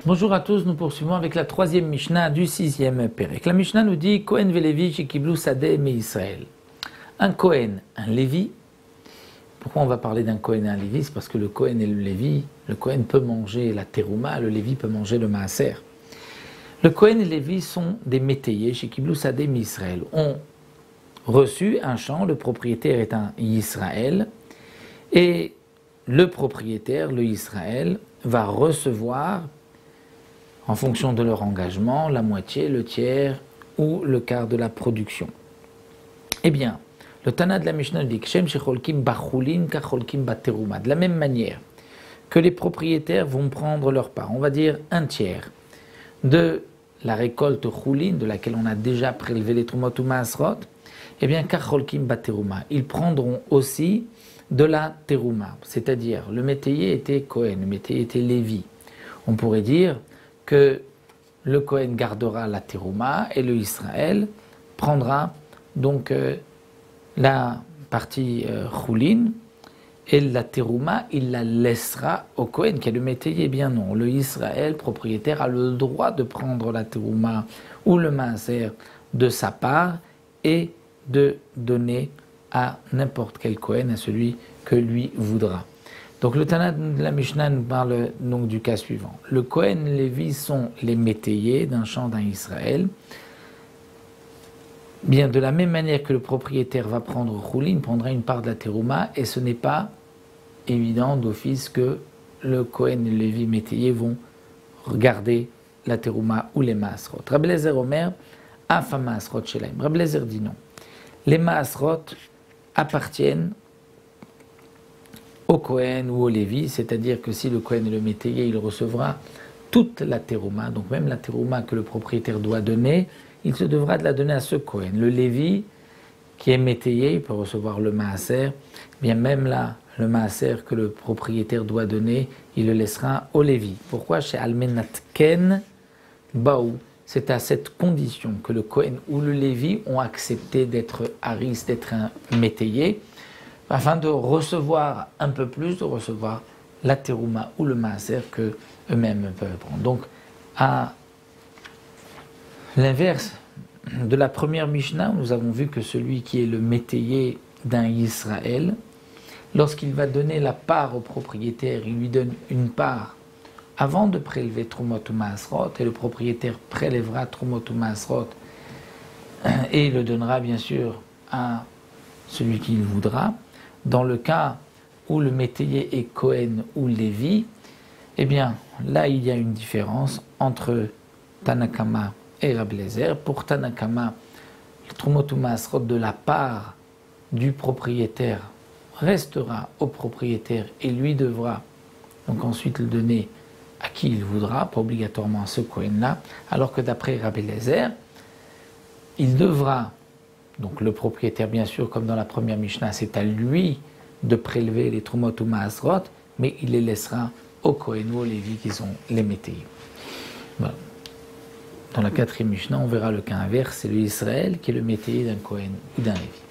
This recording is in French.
Bonjour à tous, nous poursuivons avec la troisième Mishnah du sixième Pérec. La Mishnah nous dit Kohen velevi shekiblou sadeh me Israël. Un Kohen, un Lévi. Pourquoi on va parler d'un Kohen et un Lévi? C'est parce que le Kohen et le Lévi, le Kohen peut manger la terouma, le Lévi peut manger le maaser. Le Kohen et le Lévi sont des métayers shekiblou sadeh me Israël. Ont reçu un champ, le propriétaire est un Israël, et le propriétaire, le Israël, va recevoir, en fonction de leur engagement, la moitié, le tiers ou le quart de la production. Eh bien, le Tana de la Mishnah dit Kshem shecholkim bachulin kacholkim bateruma. De la même manière que les propriétaires vont prendre leur part, on va dire un tiers de la récolte choulin, de laquelle on a déjà prélevé les trumot ou maasrot, eh bien, kacholkim bateruma. Ils prendront aussi de la terouma, c'est-à-dire le métayer était Kohen, le métayer était Lévi. On pourrait dire que le Kohen gardera la terouma et le Israël prendra donc la partie choulin et la terouma, il la laissera au Kohen qui est le métayer. Bien non, le Israël propriétaire a le droit de prendre la terouma ou le maaser de sa part et de donner à n'importe quel Kohen, à celui que lui voudra. Donc le Tana de la Mishnah nous parle donc du cas suivant. Le Kohen et le Lévi sont les métayers d'un champ d'un Israël. Bien de la même manière que le propriétaire va prendre choulin, prendra une part de la terouma, et ce n'est pas évident d'office que le Kohen et le Lévi métayers vont regarder la terouma ou les maasrot. Rabbi Eliezer Omer, afa maasrot shelaim. Rabbi Eliezer dit non. Les maasrot appartiennent au Kohen ou au Lévi, c'est-à-dire que si le Kohen est le métayer, il recevra toute la terouma, donc même la terouma que le propriétaire doit donner, il se devra de la donner à ce Kohen. Le Lévi, qui est métayer, il peut recevoir le maaser, bien même là, le maaser que le propriétaire doit donner, il le laissera au Lévi. Pourquoi? Chez Almenatken Baou, c'est à cette condition que le Kohen ou le Lévi ont accepté d'être haris, d'être un métayer, afin de recevoir un peu plus, de recevoir la terouma ou le maaser que eux-mêmes peuvent prendre. Donc, à l'inverse de la première Mishnah, nous avons vu que celui qui est le métayer d'un Israël, lorsqu'il va donner la part au propriétaire, il lui donne une part avant de prélever Trumot ou Maasrot, et le propriétaire prélèvera Trumot ou Maasrot et le donnera bien sûr à celui qu'il voudra. Dans le cas où le métayer est Kohen ou Lévi, eh bien là il y a une différence entre Tanakama et Rabbi Eliezer. Pour Tanakama, le Trumot ou Maasrot de la part du propriétaire restera au propriétaire et lui devra donc ensuite le donner à qui il voudra, pas obligatoirement à ce Kohen-là, alors que d'après Rabbi Eliezer, il devra, donc le propriétaire bien sûr, comme dans la première Mishnah, c'est à lui de prélever les Trumot ou Maasrot, mais il les laissera au Kohen ou au Lévi qui sont les métayers. Voilà. Dans la quatrième Mishnah, on verra le cas inverse, c'est le Israël qui est le métayer d'un Kohen ou d'un Lévi.